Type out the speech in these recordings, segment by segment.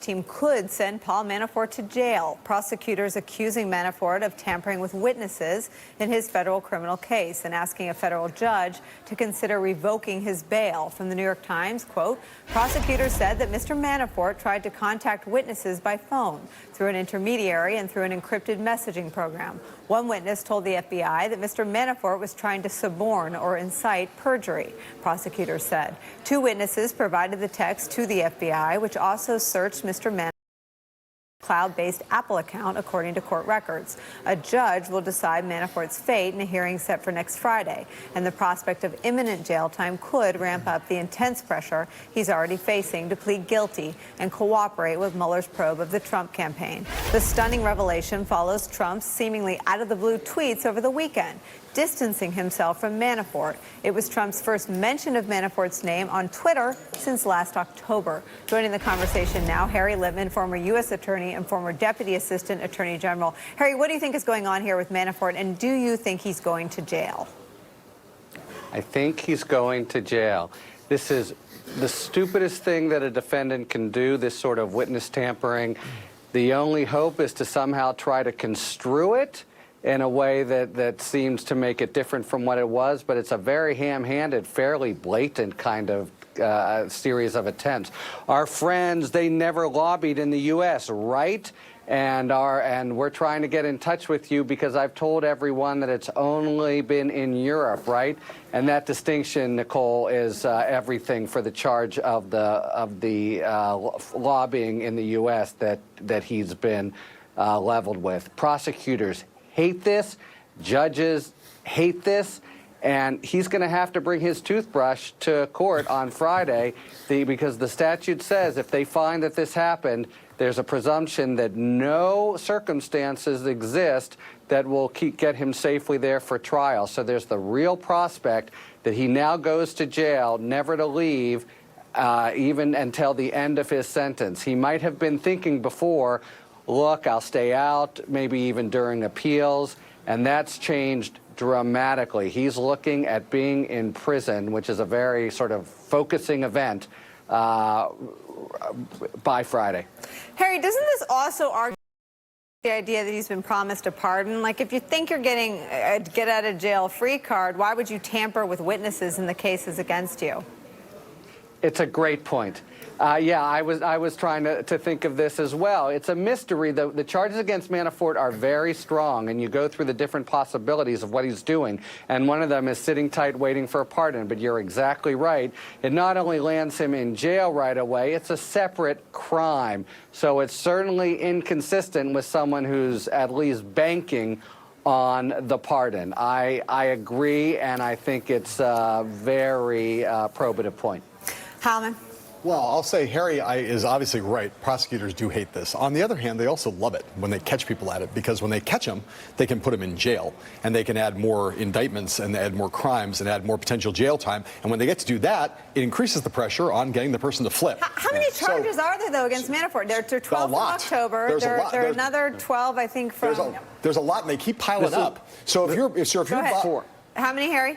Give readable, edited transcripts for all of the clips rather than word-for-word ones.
Team could send Paul Manafort to jail. Prosecutors accusing Manafort of tampering with witnesses in his federal criminal case and asking a federal judge to consider revoking his bail. From the New York Times, quote, prosecutors said that Mr. Manafort tried to contact witnesses by phone, through an intermediary and through an encrypted messaging program. One witness told the FBI that Mr. Manafort was trying to suborn or incite perjury, prosecutors said. Two witnesses provided the text to the FBI, which also searched Mr. Manafort's cloud-based Apple account, according to court records. A judge will decide Manafort's fate in a hearing set for next Friday, and the prospect of imminent jail time could ramp up the intense pressure he's already facing to plead guilty and cooperate with Mueller's probe of the Trump campaign. The stunning revelation follows Trump's seemingly out-of-the-blue tweets over the weekend, distancing himself from Manafort. It was Trump's first mention of Manafort's name on Twitter since last October. Joining the conversation now, Harry Litman, former U.S. attorney and former Deputy Assistant Attorney General. Harry, what do you think is going on here with Manafort, and do you think he's going to jail? I think he's going to jail. This is the stupidest thing that a defendant can do, this sort of witness tampering. The only hope is to somehow try to construe it in a way that seems to make it different from what it was, but it's a very ham-handed, fairly blatant kind of series of attempts. Our friends, they never lobbied in the U.S., right? And we're trying to get in touch with you because I've told everyone that it's only been in Europe, right? And that distinction, Nicole, is everything for the charge of the lobbying in the U.S. that he's been leveled with. Prosecutors hate this, judges hate this, and he's going to have to bring his toothbrush to court on Friday because the statute says if they find that this happened, there's a presumption that no circumstances exist that will get him safely there for trial. So there's the real prospect that he now goes to jail, never to leave, even until the end of his sentence. He might have been thinking before, look, I'll stay out, maybe even during appeals, and that's changed dramatically. He's looking at being in prison, which is a very sort of focusing event, by Friday. Harry, doesn't this also argue the idea that he's been promised a pardon? Like, if you think you're getting a get-out-of-jail-free card, why would you tamper with witnesses in the cases against you? It's a great point. Yeah, I was trying to think of this as well. It's a mystery. The charges against Manafort are very strong, and you go through the different possibilities of what he's doing, and one of them is sitting tight waiting for a pardon. But you're exactly right. It not only lands him in jail right away, it's a separate crime. So it's certainly inconsistent with someone who's at least banking on the pardon. I agree, and I think it's a very probative point. Howman? Well, I'll say Harry is obviously right. Prosecutors do hate this. On the other hand, they also love it when they catch people at it, because when they catch them, they can put them in jail, and they can add more indictments and add more crimes and add more potential jail time. And when they get to do that, it increases the pressure on getting the person to flip. How many charges are there, though, against Manafort? There are 12 in October. There are another 12, I think, from... There's a lot, and they keep piling up. So if you're... Four. How many, Harry?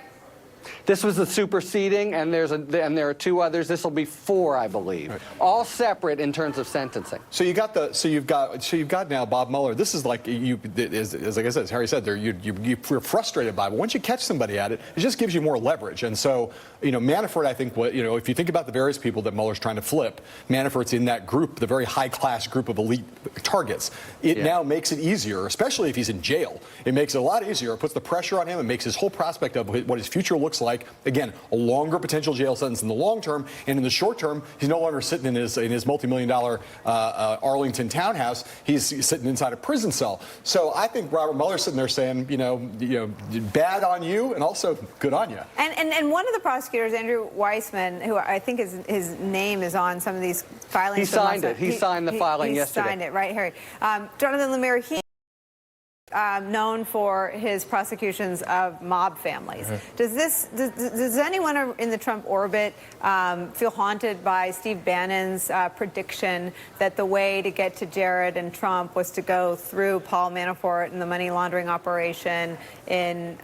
This was the superseding, and there are two others. This will be 4, I believe, right. All separate in terms of sentencing. So you've got now Bob Mueller. This is like as like I said, as Harry said, you're frustrated by it. But once you catch somebody at it, it just gives you more leverage. And so Manafort, I think, if you think about the various people that Mueller's trying to flip, Manafort's in that group, the very high-class group of elite targets. It now makes it easier, especially if he's in jail. It makes it a lot easier. It puts the pressure on him. It makes his whole prospect of what his future looks like, again, a longer potential jail sentence in the long term, and in the short term, he's no longer sitting in his multi-million-dollar Arlington townhouse. He's sitting inside a prison cell. So I think Robert Mueller's sitting there saying, bad on you, and also good on you. And one of the prosecutors, Andrew Weissman, who I think his name is on some of these filings. He signed it. He signed the filing yesterday. He signed it, right, Harry? Jonathan Lemire, he known for his prosecutions of mob families. Does anyone in the Trump orbit feel haunted by Steve Bannon's prediction that the way to get to Jared and Trump was to go through Paul Manafort and the money laundering operation in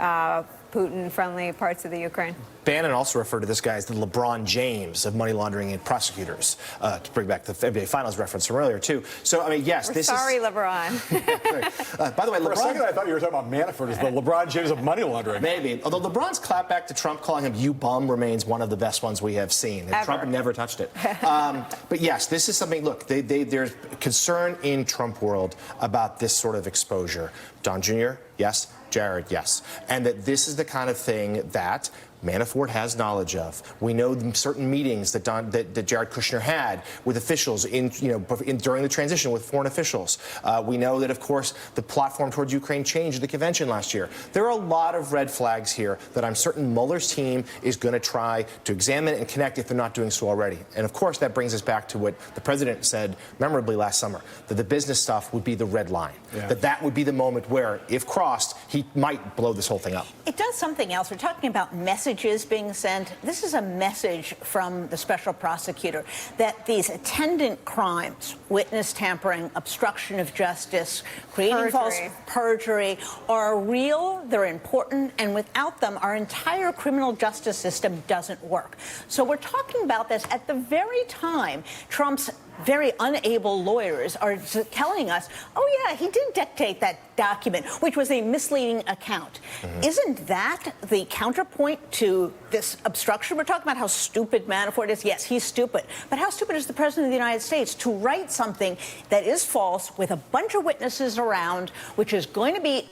Putin-friendly parts of the Ukraine. Bannon also referred to this guy as the LeBron James of money laundering and prosecutors, to bring back the NBA Finals reference from earlier, too. So, I mean, yes, this Sorry, is... LeBron. By the way, For LeBron... a second, I thought you were talking about Manafort as the LeBron James of money laundering. Maybe. Although LeBron's clapback to Trump calling him "you bum" remains one of the best ones we have seen. And Trump never touched it. But yes, this is something, look, there's concern in Trump world about this sort of exposure. Don Jr., yes. Jared, yes. And that this is the kind of thing that Manafort has knowledge of. We know certain meetings that Jared Kushner had with officials during the transition with foreign officials. We know that, of course, the platform towards Ukraine changed at the convention last year. There are a lot of red flags here that I'm certain Mueller's team is going to try to examine and connect if they're not doing so already. And, of course, that brings us back to what the president said memorably last summer, that the business stuff would be the red line, that would be the moment where, if crossed, he might blow this whole thing up. It does something else. We're talking about messages being sent. This is a message from the special prosecutor that these attendant crimes, witness tampering, obstruction of justice, creating false perjury, are real, they're important, and without them, our entire criminal justice system doesn't work. So we're talking about this at the very time Trump's very unable lawyers are telling us, oh, yeah, he did dictate that document, which was a misleading account. Isn't that the counterpoint to this obstruction? We're talking about how stupid Manafort is. Yes, he's stupid. But how stupid is the president of the United States to write something that is false with a bunch of witnesses around, which is going to be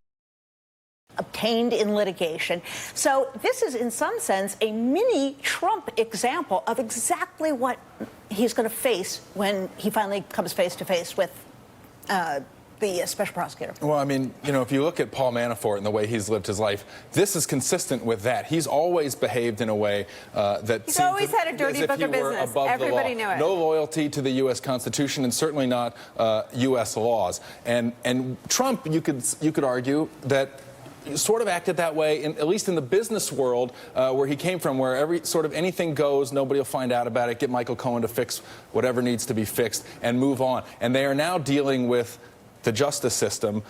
obtained in litigation? So this is, in some sense, a mini Trump example of exactly what he's going to face when he finally comes face to face with the special prosecutor. Well, I mean, you know, if you look at Paul Manafort and the way he's lived his life, this is consistent with that. He's always behaved in a way that he's always had a dirty book of business. Everybody knew it. No loyalty to the U.S. Constitution and certainly not U.S. laws. And Trump, you could argue that sort of acted that way, at least in the business world where he came from, where anything goes, nobody will find out about it, get Michael Cohen to fix whatever needs to be fixed, and move on. And they are now dealing with the justice system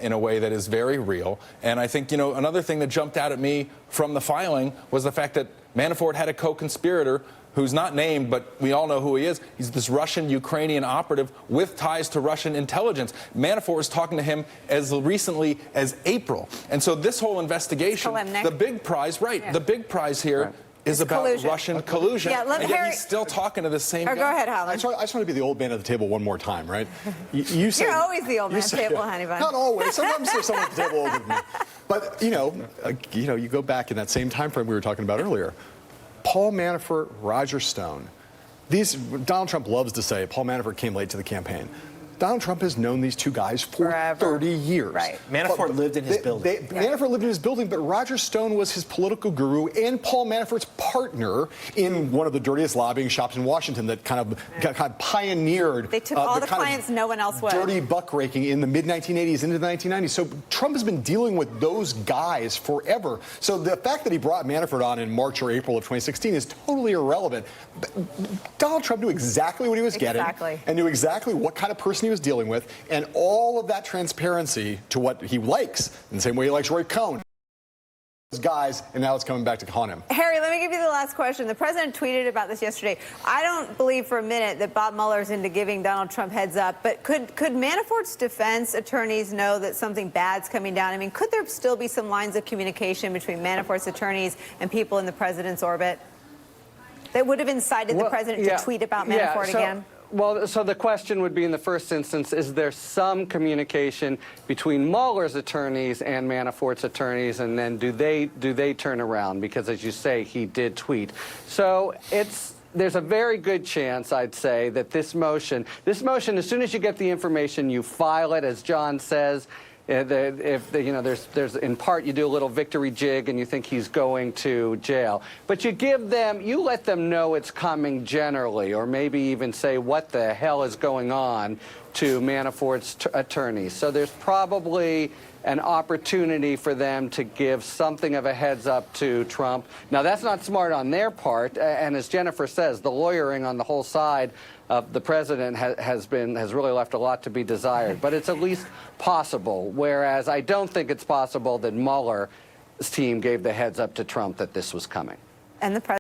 in a way that is very real. And I think, you know, another thing that jumped out at me from the filing was the fact that Manafort had a co-conspirator who's not named, but we all know who he is. He's this Russian-Ukrainian operative with ties to Russian intelligence. Manafort was talking to him as recently as April. And so this whole investigation, the big prize, the big prize here is about collusion. Russian collusion. Yeah, and yet he's still talking to the same guy. Go ahead, Howard. I just want to be the old man at the table one more time, right? You're always the old man at the table, honey bun. Not always. Sometimes there's someone at the table older than me. But, you know, you go back in that same time frame we were talking about earlier. Paul Manafort, Roger Stone. Donald Trump loves to say Paul Manafort came late to the campaign. Donald Trump has known these two guys for forever. 30 years. Right. Manafort lived in his building. Manafort lived in his building, but Roger Stone was his political guru and Paul Manafort's partner in one of the dirtiest lobbying shops in Washington that kind of pioneered. They took all the clients no one else would. Dirty buck-raking in the mid-1980s into the 1990s. So Trump has been dealing with those guys forever. So the fact that he brought Manafort on in March or April of 2016 is totally irrelevant. But Donald Trump knew exactly what he was getting and knew exactly what kind of person he was dealing with, and all of that transparency to what he likes, in the same way he likes Roy Cohn. Those guys, and now it's coming back to haunt him. Harry, let me give you the last question. The president tweeted about this yesterday. I don't believe for a minute that Bob Mueller's into giving Donald Trump heads up, but could Manafort's defense attorneys know that something bad's coming down? I mean, could there still be some lines of communication between Manafort's attorneys and people in the president's orbit that would have incited the president to tweet about Manafort again? Well, so the question would be, in the first instance, is there some communication between Mueller's attorneys and Manafort's attorneys, and then do they turn around? Because, as you say, he did tweet. So there's a very good chance, I'd say, that this motion, as soon as you get the information, you file it, as John says. There's in part you do a little victory jig and you think he's going to jail, but you let them know it's coming generally, or maybe even say what the hell is going on to Manafort's attorneys. So there's probably an opportunity for them to give something of a heads up to Trump. Now, that's not smart on their part, and as Jennifer says, the lawyering on the whole side of the president has really left a lot to be desired. But it's at least possible, whereas I don't think it's possible that Mueller team gave the heads up to Trump that this was coming. And the president